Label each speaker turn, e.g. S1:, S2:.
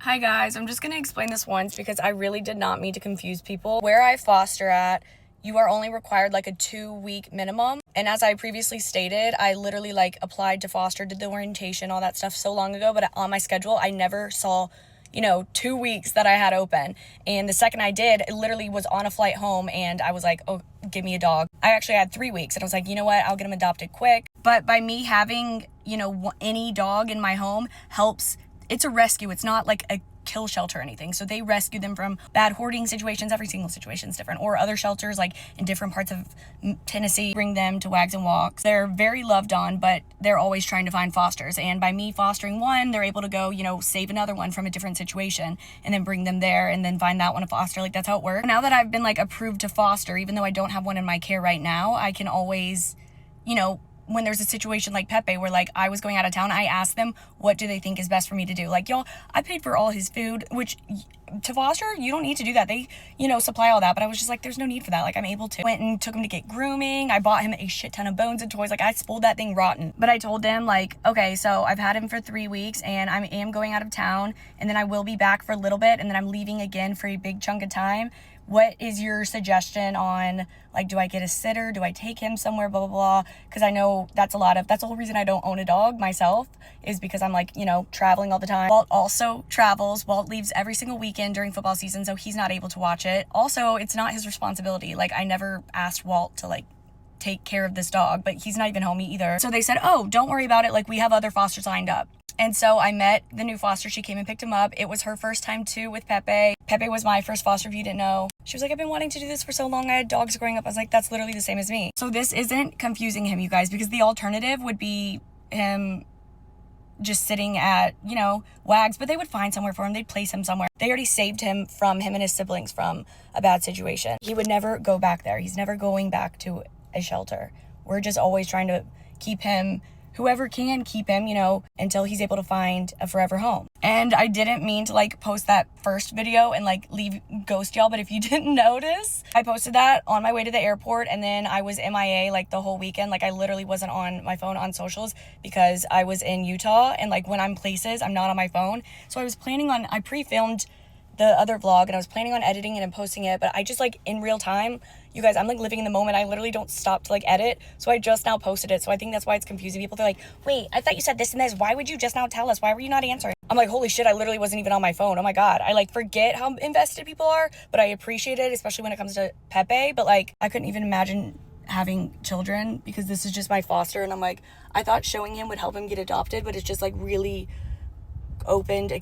S1: Hi guys, I'm just going to explain this once because I really did not mean to confuse people. Where I foster at, you are only required like a 2-week minimum. And as I previously stated, I literally applied to foster, did the orientation, all that stuff so long ago, but on my schedule, I never saw 2 weeks that I had open. And the second I did, it literally was on a flight home and I was like, oh, give me a dog. I actually had 3 weeks and I was like, you know what, I'll get him adopted quick. But by me having, any dog in my home helps. It's a rescue. It's not like a kill shelter or anything. So they rescue them from bad hoarding situations. Every single situation is different. Or other shelters like in different parts of Tennessee bring them to Wags and Walks. They're very loved on, but they're always trying to find fosters. And by me fostering one, they're able to go, save another one from a different situation and then bring them there and then find that one a foster. Like, that's how it works. Now that I've been approved to foster, even though I don't have one in my care right now, I can always, when there's a situation like Pepe where I was going out of town, I asked them what do they think is best for me to do. Y'all, I paid for all his food, which to foster, you don't need to do that. They, supply all that. But I was just there's no need for that. I'm able to. Went and took him to get grooming. I bought him a shit ton of bones and toys. I spoiled that thing rotten. But I told them okay, so I've had him for 3 weeks and I am going out of town and then I will be back for a little bit and then I'm leaving again for a big chunk of time. What is your suggestion on, do I get a sitter? Do I take him somewhere, blah, blah, blah? Because I know that's the whole reason I don't own a dog myself is because I'm traveling all the time. Walt also travels. Walt leaves every single weekend during football season, so he's not able to watch it. Also, it's not his responsibility. I never asked Walt to, take care of this dog, but he's not even home either. So they said, oh, don't worry about it. We have other fosters lined up. And so I met the new foster. She came and picked him up. It was her first time too with Pepe. Pepe was my first foster, if you didn't know. She was like, I've been wanting to do this for so long. I had dogs growing up. I was like, that's literally the same as me. So this isn't confusing him, you guys, because the alternative would be him just sitting at, Wags, but they would find somewhere for him. They'd place him somewhere. They already saved him and his siblings from a bad situation. He would never go back there. He's never going back to a shelter. We're just always trying to keep him, whoever can keep him, until he's able to find a forever home. And I didn't mean to post that first video and leave ghost y'all, but if you didn't notice, I posted that on my way to the airport and then I was MIA the whole weekend. I literally wasn't on my phone on socials because I was in Utah and when I'm places, I'm not on my phone. So I was planning on, I pre-filmed the other vlog and I was planning on editing it and posting it, but I just in real time, you guys, I'm living in the moment. I literally don't stop to edit. So I just now posted it. So I think that's why it's confusing people. They're like, wait, I thought you said this and this. Why would you just now tell us? Why were you not answering? I'm like, holy shit, I literally wasn't even on my phone. Oh my God. I forget how invested people are, but I appreciate it, especially when it comes to Pepe. But I couldn't even imagine having children because this is just my foster. And I'm I thought showing him would help him get adopted, but it's just really opened a